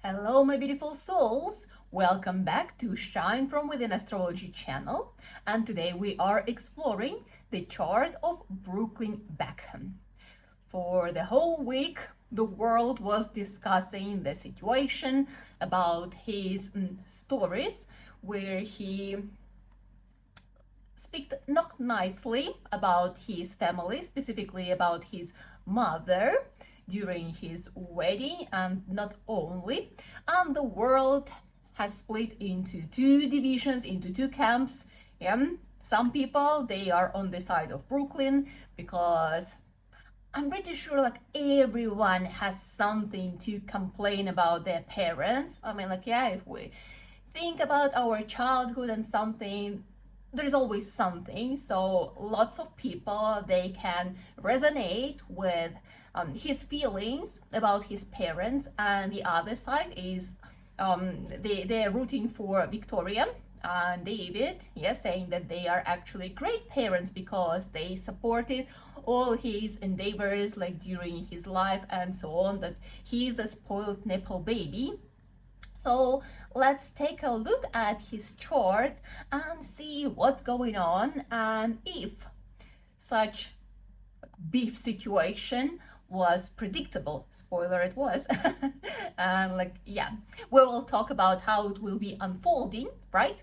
Hello, my beautiful souls. Welcome back to Shine From Within Astrology channel. And today we are exploring the chart of Brooklyn Beckham. For the whole week, the world was discussing the situation about his stories where he speak not nicely about his family, specifically about his mother during his wedding, and not only. And the world has split into two divisions, into two camps. Some people, they are on the side of Brooklyn because I'm pretty sure like everyone has something to complain about their parents. I mean, if we think about our childhood and something, there's always something. So lots of people, they can resonate with his feelings about his parents, and the other side is they're rooting for Victoria and David, saying that they are actually great parents because they supported all his endeavors like during his life and so on, that he's a spoiled Nepo baby. So let's take a look at his chart and see what's going on, and if such beef situation was predictable. Spoiler, it was. And we will talk about how it will be unfolding, right?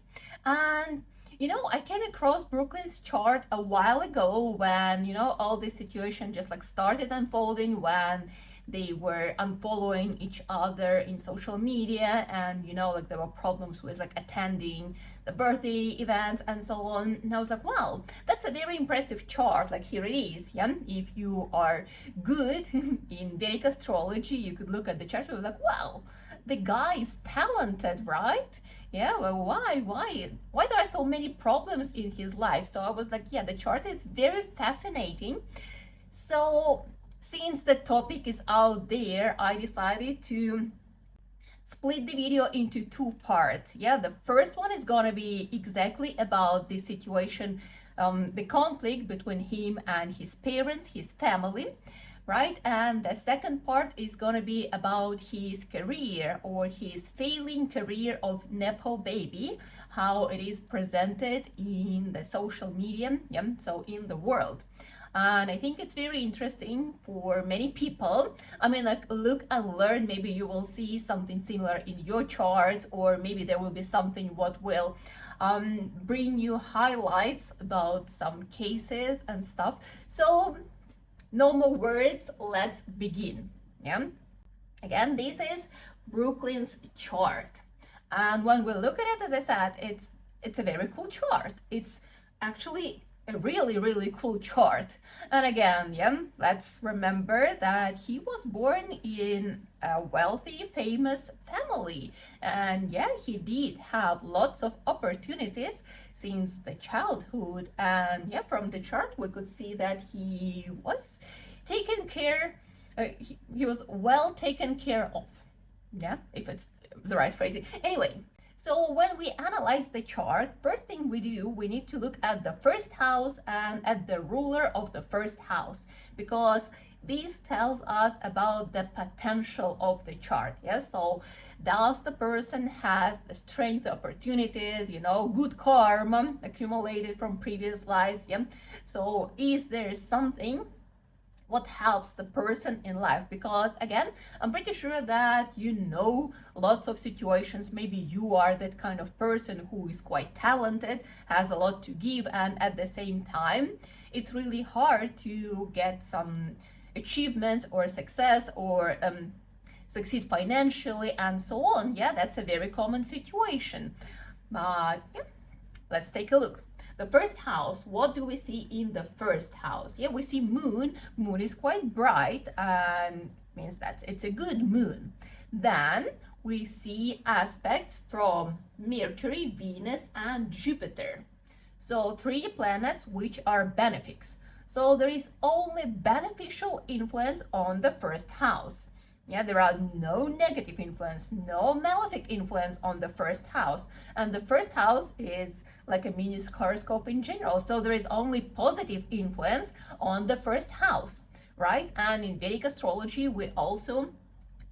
And I came across Brooklyn's chart a while ago when all this situation just started unfolding, when they were unfollowing each other in social media, and there were problems with attending the birthday events and so on. And I was like, wow, that's a very impressive chart. Here it is. If you are good in Vedic astrology, you could look at the chart and be like, wow, the guy is talented, right? Well, why there are so many problems in his life? So I was like, the chart is very fascinating. So since the topic is out there, I decided to split the video into two parts. The first one is gonna be exactly about the situation, the conflict between him and his parents, his family, right? And the second part is gonna be about his career, or his failing career of Nepo baby, how it is presented in the social media, so in the world. And I think it's very interesting for many people. I mean, look and learn. Maybe you will see something similar in your charts, or maybe there will be something what will bring you highlights about some cases and stuff. So no more words, let's begin. Again, this is Brooklyn's chart. And when we look at it, as I said, it's a very cool chart. It's actually a really, really cool chart. And again, let's remember that he was born in a wealthy, famous family. And he did have lots of opportunities since the childhood. And from the chart, we could see that he was taken care, he was well taken care of. If it's the right phrasing. Anyway, so when we analyze the chart, first thing we do, we need to look at the first house and at the ruler of the first house, because this tells us about the potential of the chart. So does the person has the strength, opportunities, good karma accumulated from previous lives? So is there something what helps the person in life? Because again, I'm pretty sure that lots of situations, maybe you are that kind of person who is quite talented, has a lot to give, and at the same time it's really hard to get some achievements or success, or succeed financially and so on. That's a very common situation. But let's take a look. The first house, what do we see in the first house? We see moon. Moon is quite bright and means that it's a good moon. Then we see aspects from Mercury, Venus, and Jupiter. So 3 planets which are benefics. So there is only beneficial influence on the first house. There are no negative influence, no malefic influence on the first house. And the first house is like a mini horoscope in general. So there is only positive influence on the first house, right? And in Vedic astrology, we also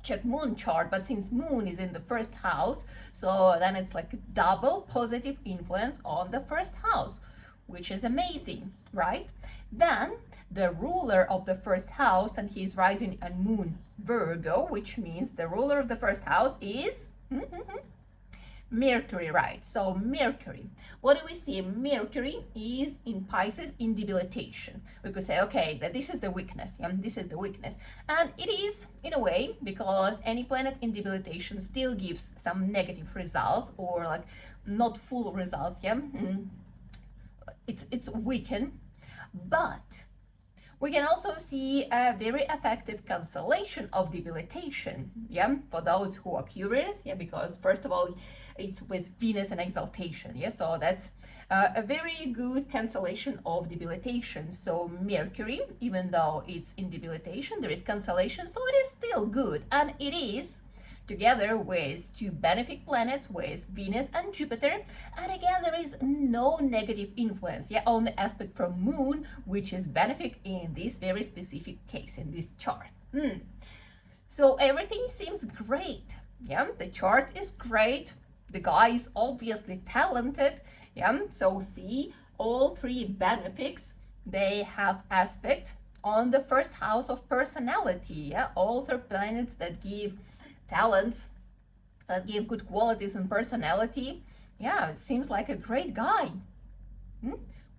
check moon chart, but since moon is in the first house, so then it's like double positive influence on the first house, which is amazing, right? Then the ruler of the first house, and he's rising and moon Virgo, which means the ruler of the first house is Mercury, right? So Mercury, what do we see? Mercury is in Pisces in debilitation. We could say, okay, that this is the weakness, yeah, this is the weakness. And it is, in a way, because any planet in debilitation still gives some negative results, or like not full results, yeah. It's weakened, but we can also see a very effective cancellation of debilitation, yeah, for those who are curious, yeah, because first of all, it's with Venus and exaltation, yeah, so that's a very good cancellation of debilitation. So Mercury, even though it's in debilitation, there is cancellation, so it is still good, and it is together with two benefic planets, with Venus and Jupiter, and again there is no negative influence, yeah, on the aspect from moon, which is benefic in this very specific case in this chart. So everything seems great, yeah, the chart is great, the guy is obviously talented, yeah, so see, all three benefics, they have aspect on the first house of personality, yeah, all three planets that give talents, that give good qualities and personality. Yeah, it seems like a great guy.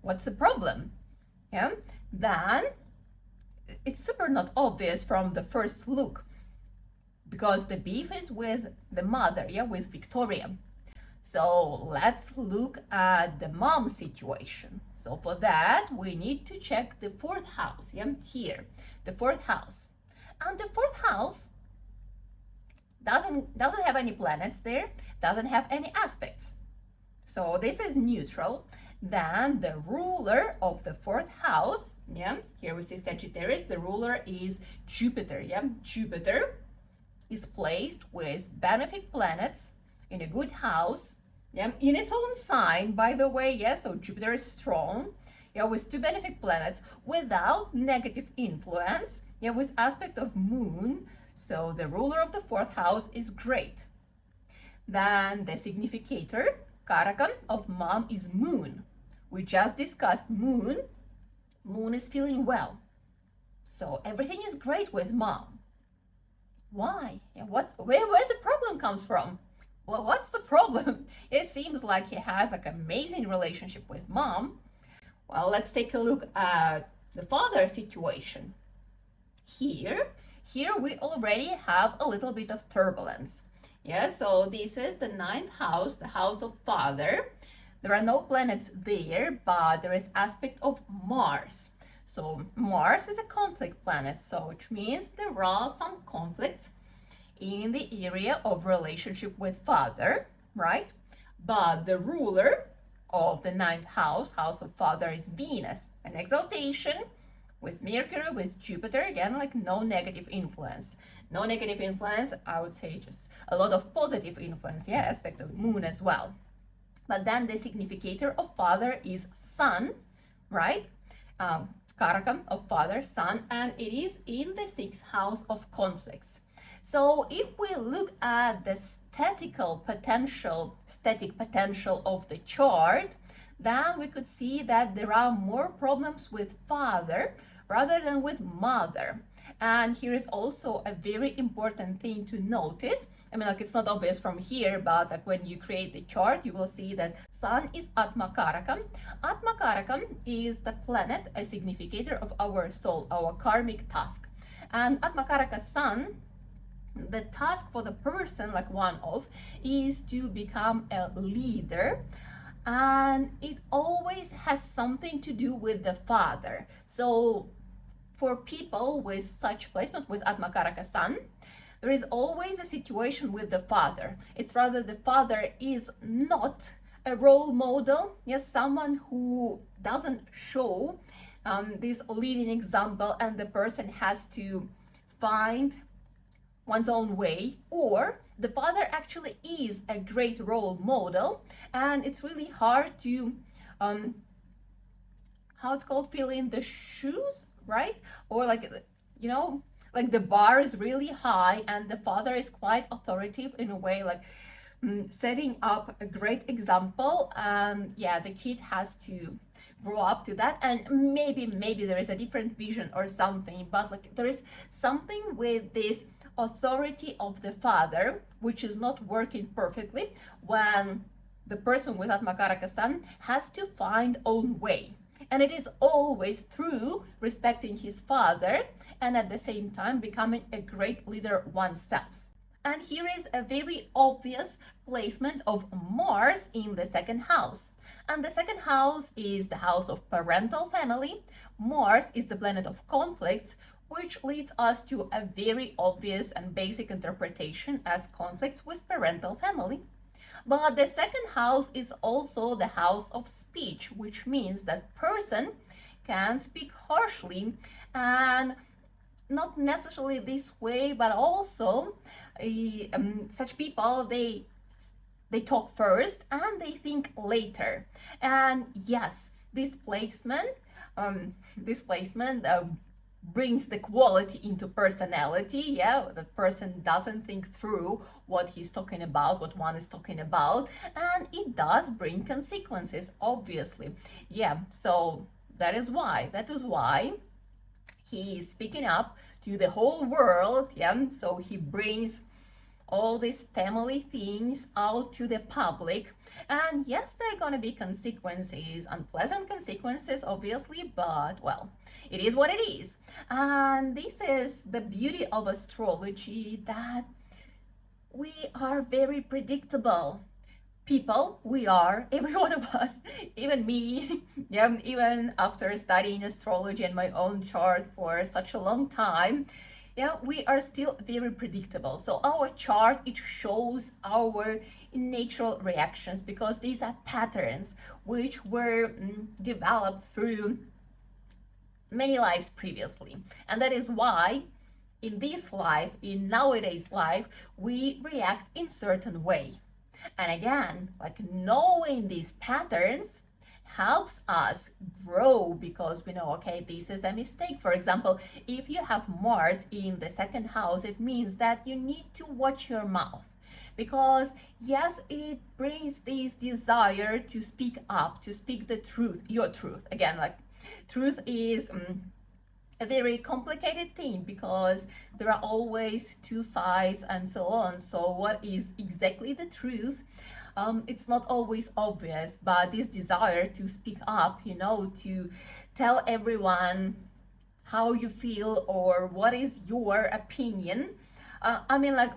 What's the problem? Yeah, then it's super not obvious from the first look, because the beef is with the mother, yeah, with Victoria. So let's look at the mom situation. So for that, we need to check the fourth house, yeah, here, the fourth house. And the fourth house doesn't have any planets there, doesn't have any aspects. So this is neutral. Then the ruler of the fourth house, yeah, here we see Sagittarius, the ruler is Jupiter, yeah, Jupiter is placed with benefic planets in a good house, yeah, in its own sign, by the way, yeah, so Jupiter is strong, yeah, with two benefic planets without negative influence, yeah, with aspect of moon, so the ruler of the fourth house is great. Then the significator, Karaka, of mom is moon. We just discussed moon. Moon is feeling well. So everything is great with mom. Why? Yeah, where the problem comes from? Well, what's the problem? It seems like he has like amazing relationship with mom. Well, let's take a look at the father situation. Here we already have a little bit of turbulence. Yeah, so this is the ninth house, the house of father. There are no planets there, but there is aspect of Mars. So Mars is a conflict planet, so which means there are some conflicts in the area of relationship with father, right? But the ruler of the ninth house, house of father, is Venus, an exaltation with Mercury, with Jupiter, again, like no negative influence. No negative influence, I would say just a lot of positive influence, yeah, aspect of moon as well. But then the significator of father is sun, right? Karaka of father, sun, and it is in the sixth house of conflicts. So if we look at the static potential of the chart, then we could see that there are more problems with father rather than with mother. And here is also a very important thing to notice. I mean, like, it's not obvious from here, but like when you create the chart, you will see that Sun is Atmakaraka. Atmakaraka is the planet, a significator of our soul, our karmic task. And Atmakaraka Sun, the task for the person, like one of, is to become a leader. And it always has something to do with the father. So for people with such placement, with Atmakaraka Sun, there is always a situation with the father. It's rather the father is not a role model, yes, someone who doesn't show this leading example, and the person has to find one's own way, or the father actually is a great role model, and it's really hard to how it's called, fill in the shoes, right? Or like, you know, like the bar is really high, and the father is quite authoritative in a way, like setting up a great example. And yeah, the kid has to grow up to that. And maybe there is a different vision or something, but like there is something with this authority of the father which is not working perfectly when the person with Atmakaraka Sun has to find own way. And it is always through respecting his father and at the same time becoming a great leader oneself. And here is a very obvious placement of Mars in the second house. And the second house is the house of parental family. Mars is the planet of conflicts, which leads us to a very obvious and basic interpretation as conflicts with parental family. But the second house is also the house of speech, which means that person can speak harshly, and not necessarily this way, but also such people, they talk first and they think later. And yes, this placement brings the quality into personality. Yeah, that person doesn't think through what he's talking about, what one is talking about, and it does bring consequences, obviously. Yeah, so that is why he is speaking up to the whole world. Yeah, so he brings all these family things out to the public. And yes, there are going to be consequences, unpleasant consequences, obviously, but well, it is what it is. And this is the beauty of astrology, that we are very predictable people. We are, every one of us, even me. Yeah, even after studying astrology and my own chart for such a long time, yeah, we are still very predictable. So our chart, it shows our natural reactions, because these are patterns which were developed through many lives previously. And that is why in this life, in nowadays life, we react in certain way. And again, like knowing these patterns helps us grow, because we know, okay, this is a mistake. For example, if you have Mars in the second house, it means that you need to watch your mouth, because yes, it brings this desire to speak up, to speak the truth, your truth. Again, like truth is a very complicated thing, because there are always two sides and so on. So what is exactly the truth? It's not always obvious, but this desire to speak up, you know, to tell everyone how you feel or what is your opinion. I mean, like,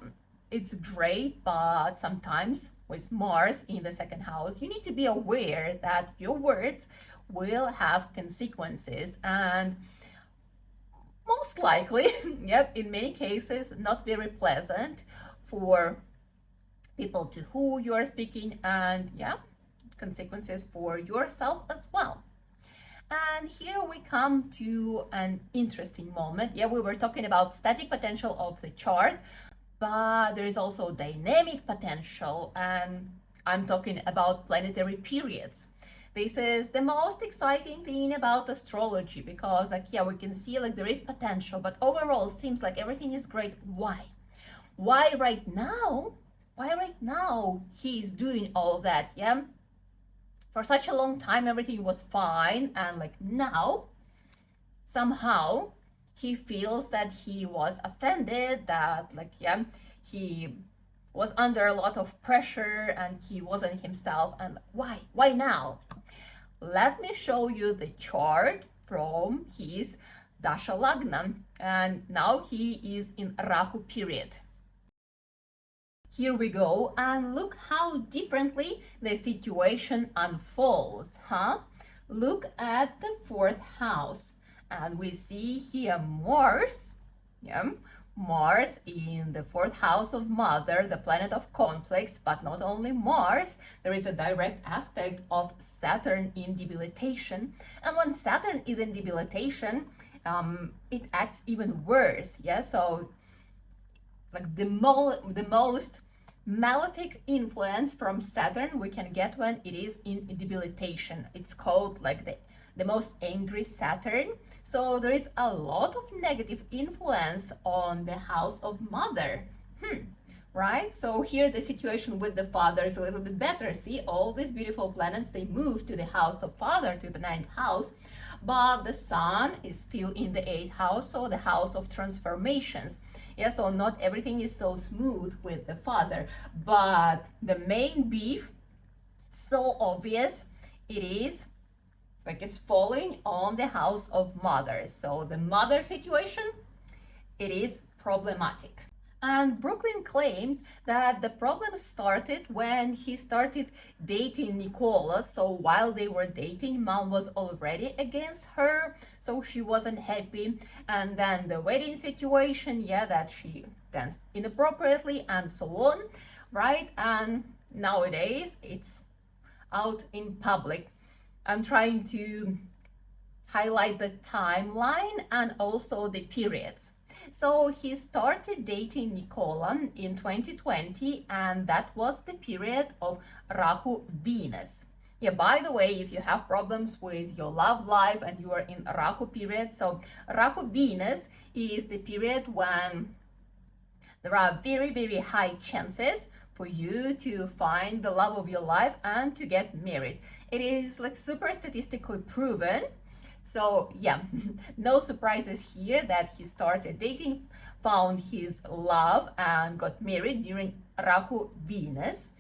it's great, but sometimes with Mars in the second house, you need to be aware that your words will have consequences, and most likely, yep, in many cases, not very pleasant for people to who you are speaking, and yeah, consequences for yourself as well. And here we come to an interesting moment. Yeah, we were talking about static potential of the chart, but there is also dynamic potential, and I'm talking about planetary periods. This is the most exciting thing about astrology, because like, yeah, we can see like there is potential, but overall it seems like everything is great. Why right now? Why right now he's doing all of that? Yeah, for such a long time everything was fine, and like now somehow he feels that he was offended, that like, yeah, he was under a lot of pressure and he wasn't himself. And why now? Let me show you the chart from his Dasha lagna, and now he is in Rahu period. Here we go, and look how differently the situation unfolds, huh? Look at the fourth house, and we see here Mars, yeah, Mars in the fourth house of Mother, the planet of conflicts. But not only Mars, there is a direct aspect of Saturn in debilitation. And when Saturn is in debilitation, it acts even worse. Yeah, so like the most malefic influence from Saturn we can get when it is in debilitation. It's called like the most angry Saturn. So there is a lot of negative influence on the house of mother. Right? So here the situation with the father is a little bit better. See, all these beautiful planets, they move to the house of father, to the ninth house, but the sun is still in the eighth house, so the house of transformations. Yeah, so not everything is so smooth with the father, but the main beef, so obvious, it is like it's falling on the house of mother. So the mother situation, it is problematic. And Brooklyn claimed that the problem started when he started dating Nicola. So while they were dating, mom was already against her, so she wasn't happy. And then the wedding situation, yeah, that she danced inappropriately and so on, right? And nowadays it's out in public. I'm trying to highlight the timeline and also the periods. So he started dating Nicola in 2020, and that was the period of Rahu Venus. Yeah, by the way, if you have problems with your love life and you are in Rahu period, so Rahu Venus is the period when there are very, very high chances for you to find the love of your life and to get married. It is like super statistically proven. So yeah, no surprises here that he started dating, found his love and got married during Rahu Venus,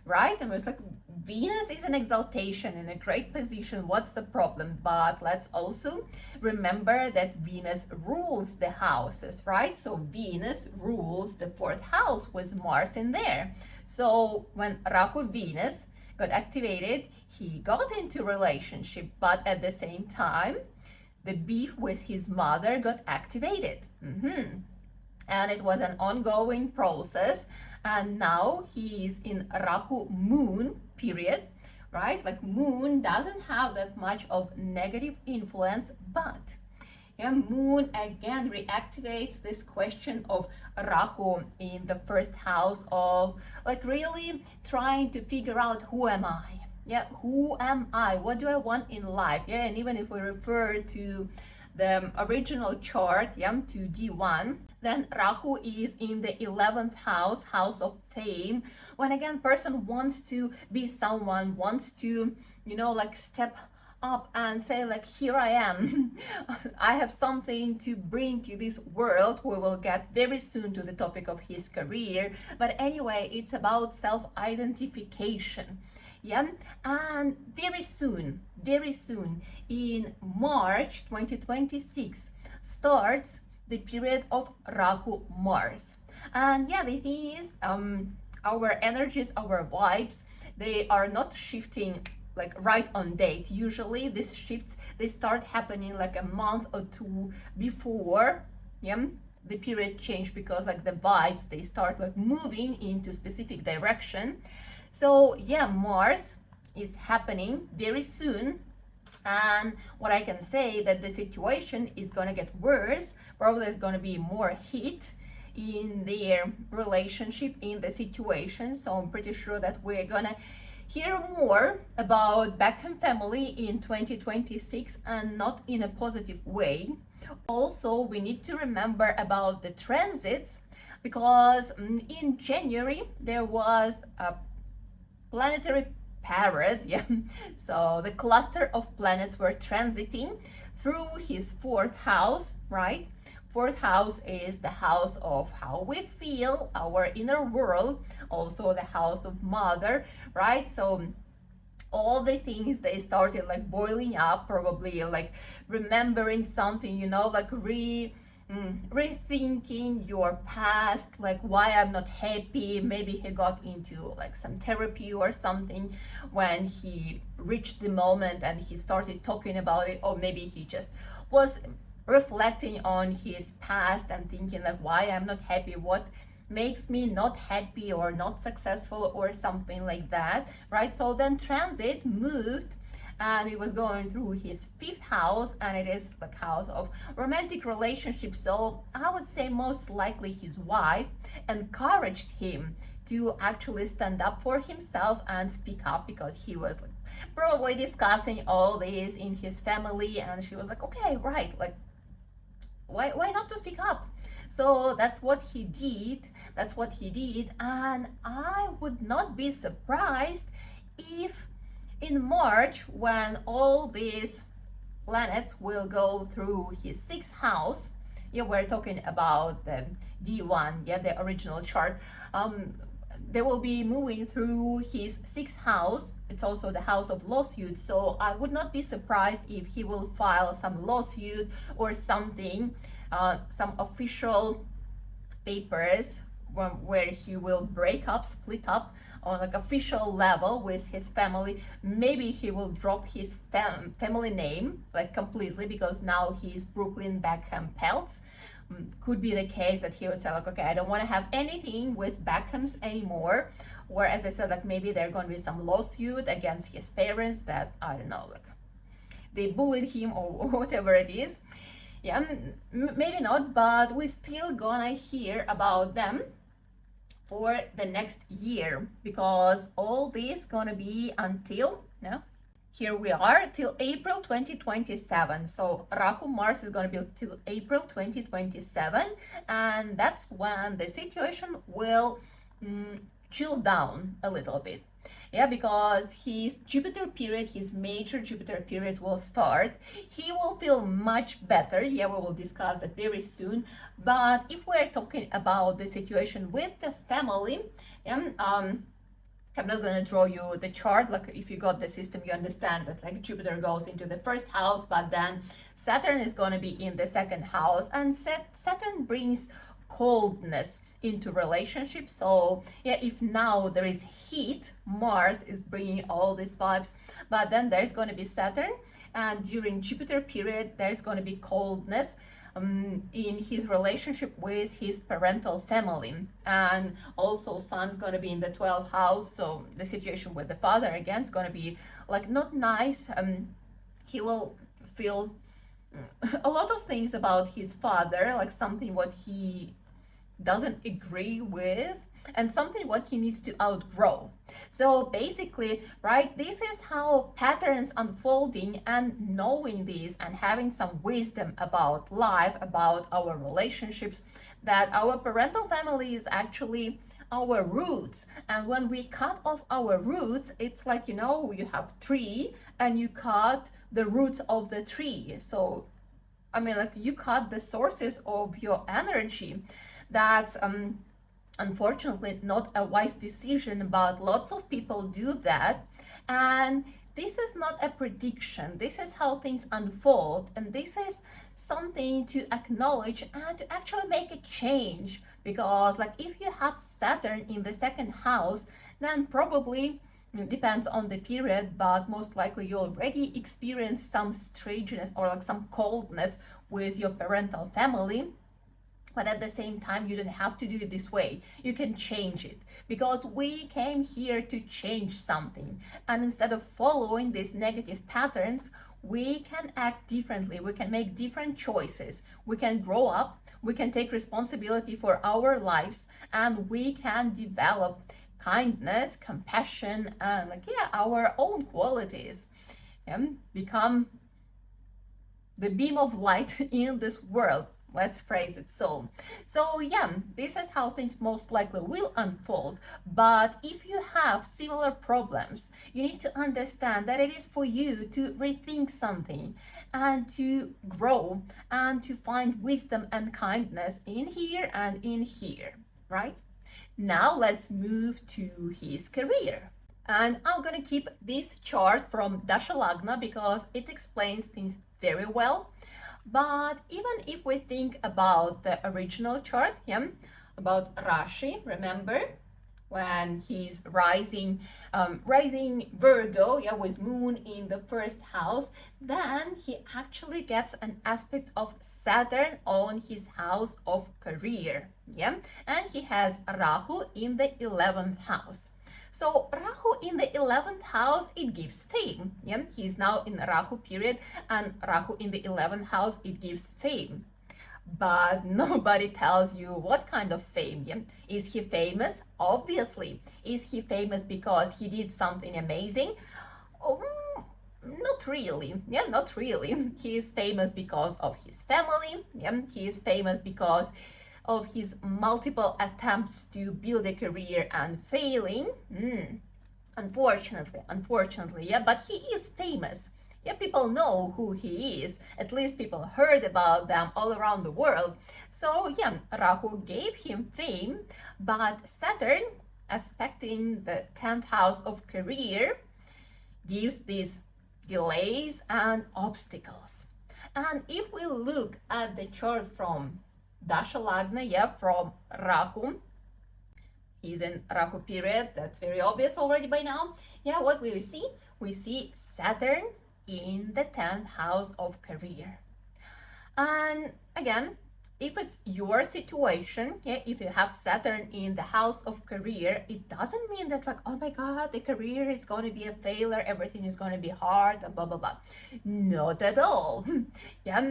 right? And it was like, Venus is an exaltation in a great position, what's the problem? But let's also remember that Venus rules the houses, right? So Venus rules the fourth house with Mars in there. So when Rahu Venus got activated, he got into relationship, but at the same time the beef with his mother got activated. And it was an ongoing process, and now he is in Rahu Moon period, right? Like Moon doesn't have that much of negative influence, but yeah, Moon again reactivates this question of Rahu in the first house of like really trying to figure out, who am I? Yeah, who am I? What do I want in life? Yeah, and even if we refer to the original chart, yeah, to D1, then Rahu is in the 11th house, house of fame, when again person wants to be someone, wants to, you know, like step up and say like, here I am. I have something to bring to this world. We will get very soon to the topic of his career, but anyway, it's about self-identification. Yeah, and very soon in March 2026 starts the period of Rahu Mars. And yeah, the thing is, our energies, our vibes, they are not shifting like right on date. Usually these shifts, they start happening like a month or two before, yeah, the period change, because like the vibes, they start like moving into specific direction. So yeah, Mars is happening very soon, and what I can say that the situation is gonna get worse. Probably there's gonna be more heat in their relationship, in the situation. So I'm pretty sure that we're gonna hear more about Beckham family in 2026, and not in a positive way. Also, we need to remember about the transits, because in January there was a planetary parade, yeah. So the cluster of planets were transiting through his fourth house, right? Fourth house is the house of how we feel, our inner world, also the house of mother, right? So all the things, they started like boiling up, probably like remembering something, you know, like rethinking your past, like why I'm not happy. Maybe he got into like some therapy or something when he reached the moment and he started talking about it, or maybe he just was reflecting on his past and thinking like, why I'm not happy, what makes me not happy or not successful or something like that, right? So then transit moved, and it was going through his fifth house, and it is the house of romantic relationships. So I would say most likely his wife encouraged him to actually stand up for himself and speak up, because he was like probably discussing all this in his family, and she was like, okay, right, like why not to speak up? So that's what he did. That's what he did. And I would not be surprised if in March, when all these planets will go through his sixth house, yeah, we're talking about the D1, yeah, the original chart. They will be moving through his sixth house. It's also the house of lawsuit. So I would not be surprised if he will file some lawsuit or something, some official papers where he will break up, split up on like official level with his family. Maybe he will drop his family name like completely, because now he's Brooklyn Beckham Peltz. Could be the case that he would say like, okay, I don't want to have anything with Beckhams anymore. Or as I said, like maybe there's going to be some lawsuit against his parents that, I don't know, like they bullied him or whatever it is. Yeah, maybe not, but we're still gonna hear about them for the next year, because all this gonna be until, no, here we are, till April 2027. So Rahu Mars is going to be till April 2027, and that's when the situation will chill down a little bit. Yeah, because his Jupiter period, his major Jupiter period will start. He will feel much better. Yeah, we will discuss that very soon. But if we're talking about the situation with the family, I'm not going to draw you the chart. Like if you got the system, you understand that like Jupiter goes into the first house, but then Saturn is going to be in the second house, and Saturn brings coldness into relationships. So yeah, if now there is heat, Mars is bringing all these vibes, but then there's going to be Saturn, and during Jupiter period there's going to be coldness in his relationship with his parental family. And also Sun is going to be in the 12th house, so the situation with the father again is going to be like not nice. He will feel a lot of things about his father, like something what he doesn't agree with, and something what he needs to outgrow. So basically, right, this is how patterns unfolding, and knowing this and having some wisdom about life, about our relationships, that our parental family is actually our roots. And when we cut off our roots, it's like, you know, you have tree and you cut the roots of the tree. So I mean, like you cut the sources of your energy. That's unfortunately not a wise decision, but lots of people do that. And this is not a prediction. This is how things unfold, and this is something to acknowledge and to actually make a change. Because like if you have Saturn in the second house, then probably, it depends on the period, but most likely you already experienced some strangeness or like some coldness with your parental family. But at the same time, you don't have to do it this way. You can change it, because we came here to change something. And instead of following these negative patterns, we can act differently. We can make different choices. We can grow up. We can take responsibility for our lives, and we can develop kindness, compassion, and like, yeah, our own qualities, and become the beam of light in this world. Let's phrase it so. So yeah, this is how things most likely will unfold. But if you have similar problems, you need to understand that it is for you to rethink something and to grow and to find wisdom and kindness in here and in here, right? Now let's move to his career. And I'm gonna keep this chart from Dasha Lagna because it explains things very well. But even if we think about the original chart, yeah, about Rashi, remember when he's rising Virgo, yeah, with moon in the first house, then he actually gets an aspect of Saturn on his house of career, yeah, and he has Rahu in the 11th house. So Rahu in the 11th house, it gives fame. Yeah, he's now in Rahu period, and Rahu in the 11th house, it gives fame. But nobody tells you what kind of fame. Yeah? Is he famous? Obviously. Is he famous because he did something amazing? Oh, not really. Yeah, not really. He is famous because of his family. Yeah, he is famous because of his multiple attempts to build a career and failing. Unfortunately, yeah, but he is famous. Yeah, people know who he is. At least people heard about them all around the world. So yeah, Rahu gave him fame, but Saturn, aspecting the 10th house of career, gives these delays and obstacles. And if we look at the chart from Dasha lagna, yeah, from Rahu, he's in Rahu period, that's very obvious already by now. Yeah, what we see? We see Saturn in the 10th house of career. And again, if it's your situation, yeah, if you have Saturn in the house of career, it doesn't mean that like, oh my God, the career is going to be a failure, everything is going to be hard, blah, blah, blah. Not at all. Yeah,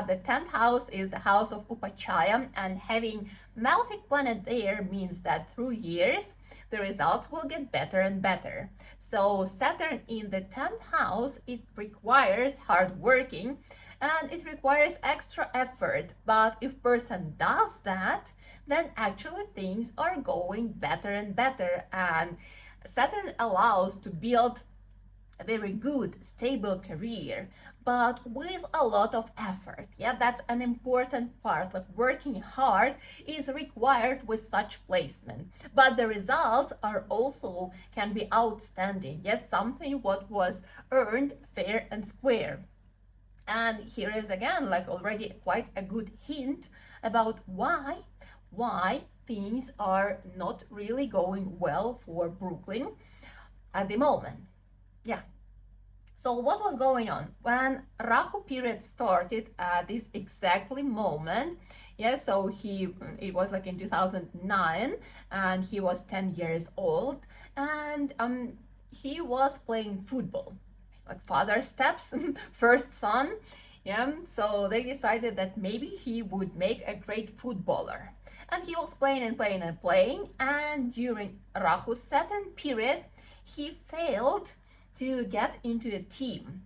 the 10th house is the house of Upachaya, and having malefic planet there means that through years, the results will get better and better. So Saturn in the 10th house, it requires hard working, and it requires extra effort, but if person does that, then actually things are going better and better, and Saturn allows to build a very good stable career, but with a lot of effort. Yeah, that's an important part. Like working hard is required with such placement, but the results are also can be outstanding. Yes, something what was earned fair and square. And here is again like already quite a good hint about why things are not really going well for Brooklyn at the moment. Yeah. So what was going on when Rahu period started at this exactly moment? Yeah, so it was like in 2009, and he was 10 years old, and he was playing football, like father steps, first son. Yeah, so they decided that maybe he would make a great footballer. And he was playing and playing and playing, and during Rahu Saturn period, he failed to get into a team.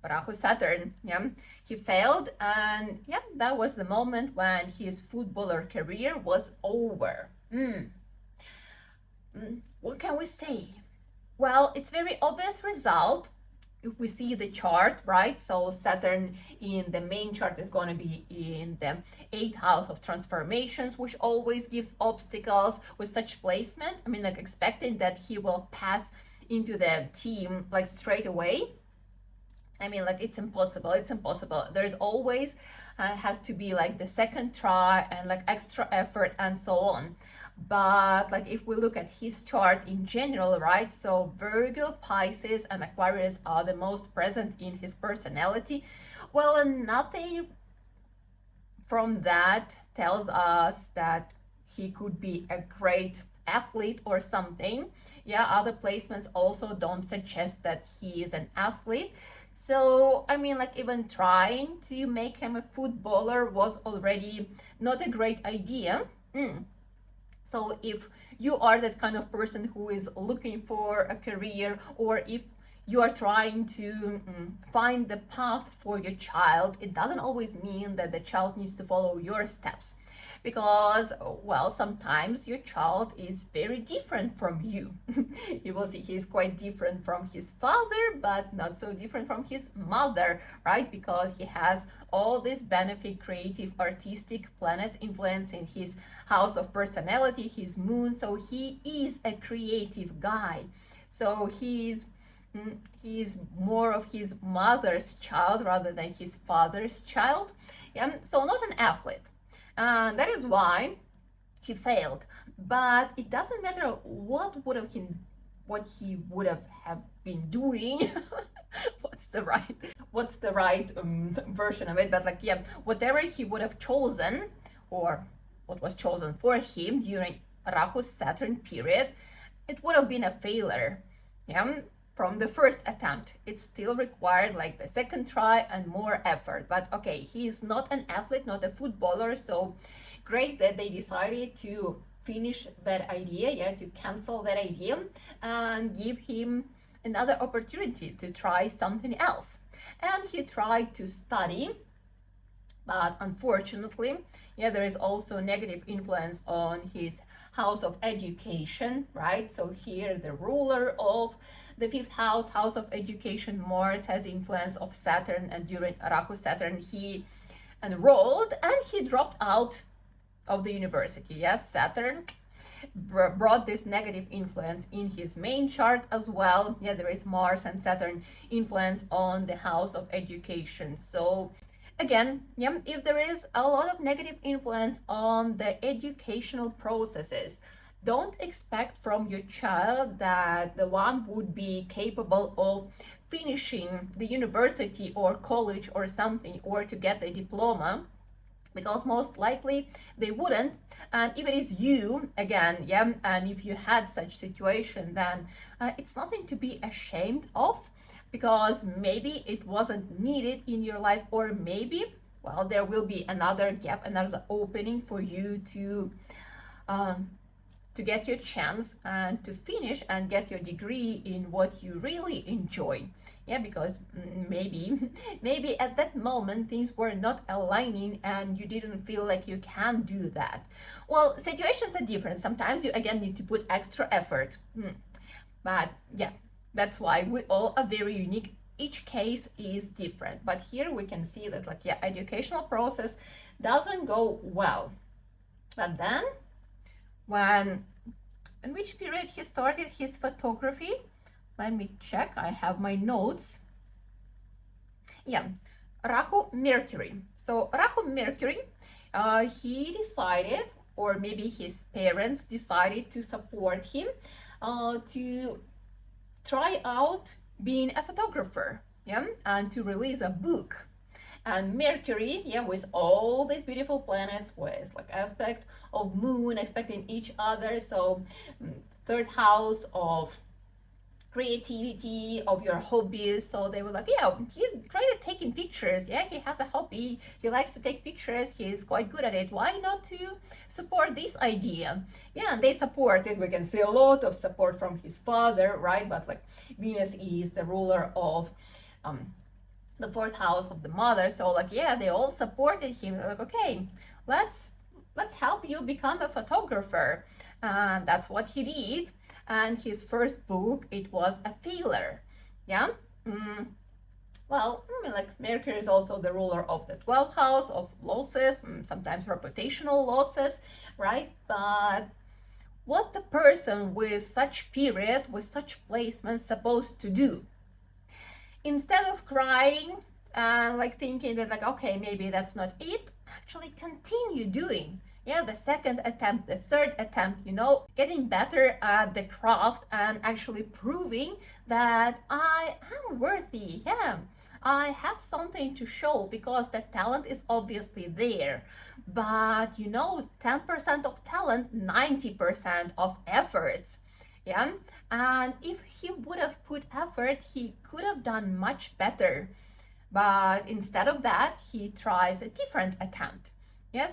Rahu Saturn, yeah, he failed, and yeah, that was the moment when his footballer career was over. What can we say? Well, it's very obvious result if we see the chart, right? So Saturn in the main chart is going to be in the 8th house of transformations, which always gives obstacles with such placement. I mean, like expecting that he will pass into the team like straight away. I mean, like it's impossible. There's always has to be like the second try and like extra effort and so on. But like if we look at his chart in general, right, so Virgo, Pisces and Aquarius are the most present in his personality. Well, and nothing from that tells us that he could be a great athlete or something. Yeah, other placements also don't suggest that he is an athlete. So I mean, like even trying to make him a footballer was already not a great idea. So if you are that kind of person who is looking for a career, or if you are trying to find the path for your child, it doesn't always mean that the child needs to follow your steps. Because, well, sometimes your child is very different from you. You will see he's quite different from his father, but not so different from his mother, right? Because he has all these benefic, creative, artistic planets influencing his house of personality, his moon. So he is a creative guy. So he's more of his mother's child rather than his father's child. Yeah, so not an athlete. And that is why he failed. But it doesn't matter what he would have been doing. what's the right version of it? But like, yeah, whatever he would have chosen, or what was chosen for him during Rahu Saturn period, it would have been a failure. Yeah, from the first attempt. It still required like the second try and more effort. But okay, he's not an athlete, not a footballer, so great that they decided to finish that idea, yeah, to cancel that idea and give him another opportunity to try something else. And he tried to study, but unfortunately, there is also negative influence on his house of education, right? So here the ruler of the fifth house, house of education, Mars, has influence of Saturn, and during Rahu Saturn he enrolled and he dropped out of the university. Yes, Saturn brought this negative influence in his main chart as well. There is Mars and Saturn influence on the house of education. So again, if there is a lot of negative influence on the educational processes, don't expect from your child that the one would be capable of finishing the university or college or something, or to get a diploma, because most likely they wouldn't. And if it is you, again, and if you had such situation, then it's nothing to be ashamed of, because maybe it wasn't needed in your life, or maybe, well, there will be another gap, another opening for you to get your chance and to finish and get your degree in what you really enjoy. Because maybe at that moment things were not aligning and you didn't feel like you can do that. Well, situations are different. Sometimes you again need to put extra effort. But that's why we all are very unique. Each case is different. But here we can see that educational process doesn't go well. But then in which period he started his photography? Let me check. I have my notes. Rahu Mercury. So Rahu Mercury, he decided, or maybe his parents decided to support him to try out being a photographer, and to release a book. And Mercury, with all these beautiful planets, with aspect of moon expecting each other, so third house of creativity, of your hobbies. So they were he's great at taking pictures. He has a hobby, he likes to take pictures, he's quite good at it. Why not to support this idea? And they supported. We can see a lot of support from his father, right? But Venus is the ruler of the fourth house of the mother, so they all supported him. Okay, let's help you become a photographer. And that's what he did. And his first book, it was a failure. Well, Mercury is also the ruler of the 12th house of losses, sometimes reputational losses, right? But what the person with such period, with such placement, supposed to do? Instead of crying and thinking that okay, maybe that's not it, actually continue doing. The second attempt, the third attempt, getting better at the craft and actually proving that I am worthy. I have something to show, because the talent is obviously there. But 10% of talent, 90% of efforts. And if he would have put effort, he could have done much better. But instead of that, he tries a different attempt.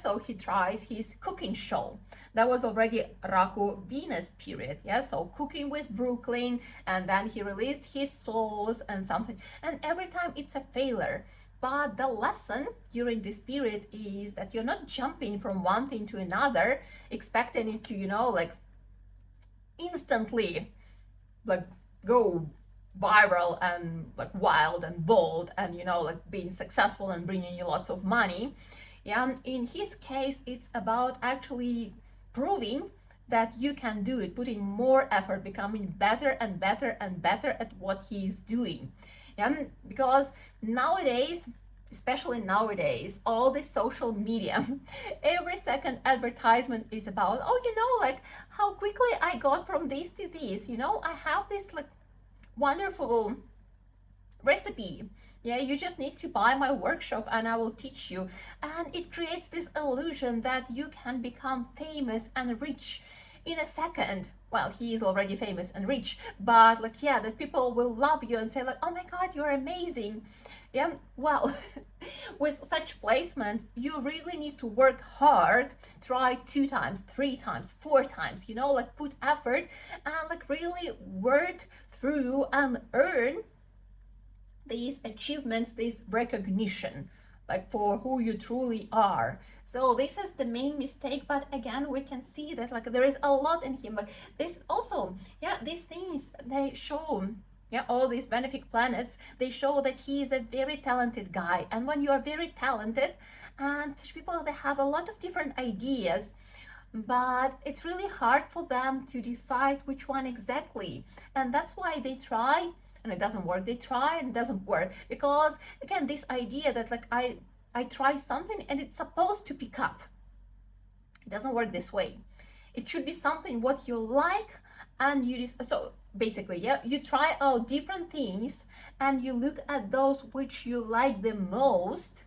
So he tries his cooking show. That was already Rahu Venus period. So cooking with Brooklyn, and then he released his sauce and something, and every time it's a failure. But the lesson during this period is that you're not jumping from one thing to another, expecting it to instantly go viral and wild and bold and being successful and bringing you lots of money. In his case, it's about actually proving that you can do it, putting more effort, becoming better and better and better at what he's doing. Because nowadays, especially nowadays, all this social media, every second advertisement is about, how quickly I got from this to this. I have this wonderful recipe. You just need to buy my workshop and I will teach you. And it creates this illusion that you can become famous and rich in a second. Well, he is already famous and rich, but that people will love you and say oh my God, you're amazing. Well, with such placement, you really need to work hard, try 2 times, 3 times, 4 times, put effort and really work through and earn these achievements, this recognition, like for who you truly are. So this is the main mistake, but again, we can see that like there is a lot in him. But there's also, these things, they show, all these benefic planets, they show that he is a very talented guy. And when you are very talented, and people, they have a lot of different ideas, but it's really hard for them to decide which one exactly. And that's why they try and it doesn't work. They try and it doesn't work, because again, this idea that like I try something and it's supposed to pick up, it doesn't work this way. It should be something what you like, and so basically, you try out different things and you look at those which you like the most,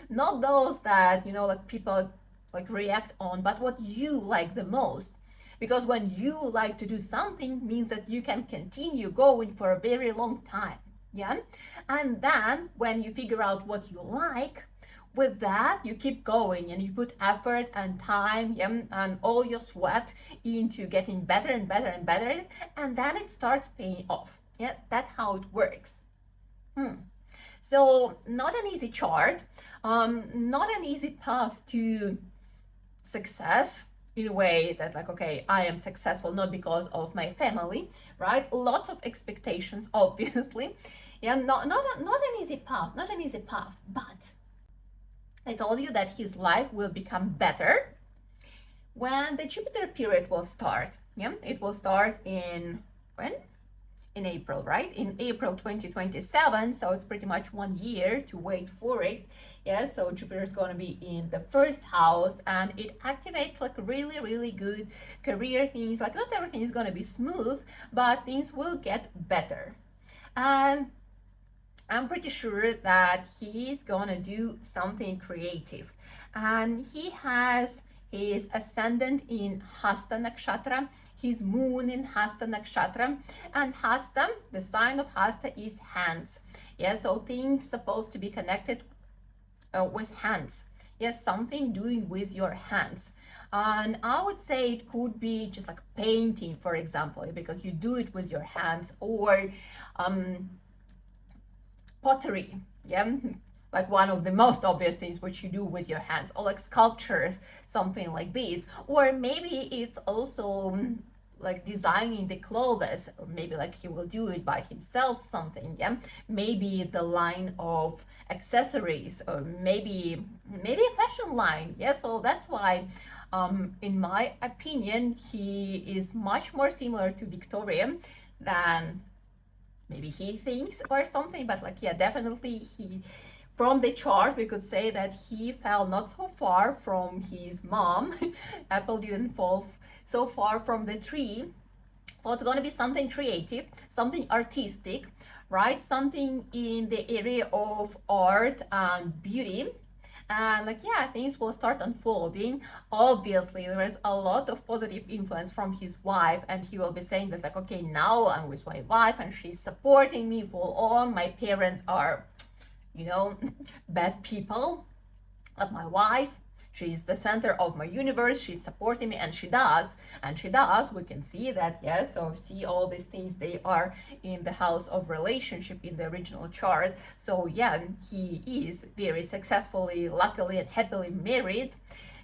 not those that like people like react on, but what you like the most. Because when you like to do something, means that you can continue going for a very long time. And then when you figure out what you like, with that you keep going and you put effort and time, and all your sweat into getting better and better and better, and then it starts paying off. That's how it works. So not an easy chart, not an easy path to success, in a way that like, okay, I am successful not because of my family, right? Lots of expectations, obviously. Not an easy path, but I told you that his life will become better when the Jupiter period will start. It will start in when? In April, right? In April 2027, so it's pretty much 1 year to wait for it. So Jupiter is going to be in the first house, and it activates like really, really good career things. Like not everything is going to be smooth, but things will get better. And I'm pretty sure that he's going to do something creative. And he has his ascendant in Hasta Nakshatra, his moon in Hasta Nakshatra, and Hasta, the sign of Hasta is hands. So things supposed to be connected with hands. Something doing with your hands. And I would say it could be just like painting, for example, because you do it with your hands, or pottery, like one of the most obvious things which you do with your hands, or like sculptures, something like this. Or maybe it's also like designing the clothes, or maybe like he will do it by himself, something. Maybe the line of accessories, or maybe a fashion line. So that's why in my opinion, he is much more similar to Victoria than maybe he thinks or something. But like, definitely he, from the chart, we could say that he fell not so far from his mom. Apple didn't fall so far from the tree. So it's going to be something creative, something artistic, right? Something in the area of art and beauty. And like, things will start unfolding. Obviously, there is a lot of positive influence from his wife, and he will be saying that like, okay, now I'm with my wife and she's supporting me full on. My parents are, bad people, but my wife, she's the center of my universe. She's supporting me, and she does. We can see that, so see all these things, they are in the house of relationship in the original chart. So he is very successfully, luckily, and happily married.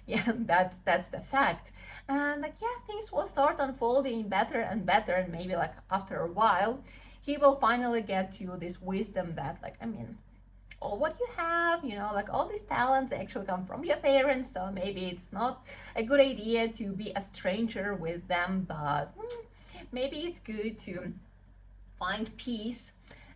That's the fact. And like, things will start unfolding better and better, and maybe like after a while, he will finally get to this wisdom that like, all what you have, like all these talents, they actually come from your parents. So maybe it's not a good idea to be a stranger with them, but maybe it's good to find peace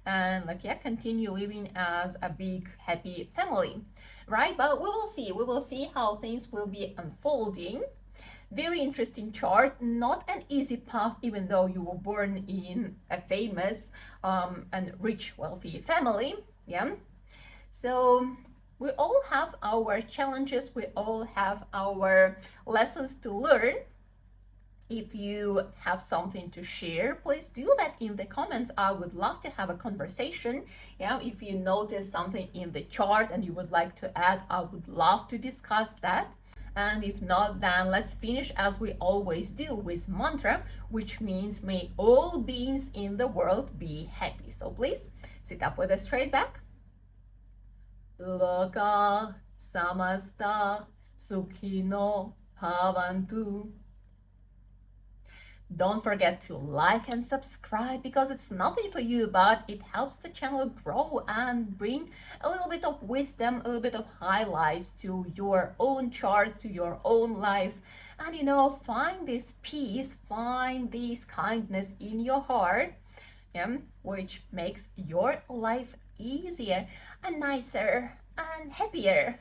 and like, continue living as a big, happy family, right? But we will see how things will be unfolding. Very interesting chart, not an easy path, even though you were born in a famous and rich, wealthy family. So we all have our challenges, we all have our lessons to learn. If you have something to share, please do that in the comments. I would love to have a conversation. If you notice something in the chart and you would like to add, I would love to discuss that. And if not, then let's finish as we always do with mantra, which means may all beings in the world be happy. So please sit up with a straight back. Loka samasta sukhino bhavantu. Don't forget to like and subscribe because it's nothing for you, but it helps the channel grow and bring a little bit of wisdom, a little bit of highlights to your own charts, to your own lives. And find this peace, find this kindness in your heart, which makes your life easier and nicer and happier.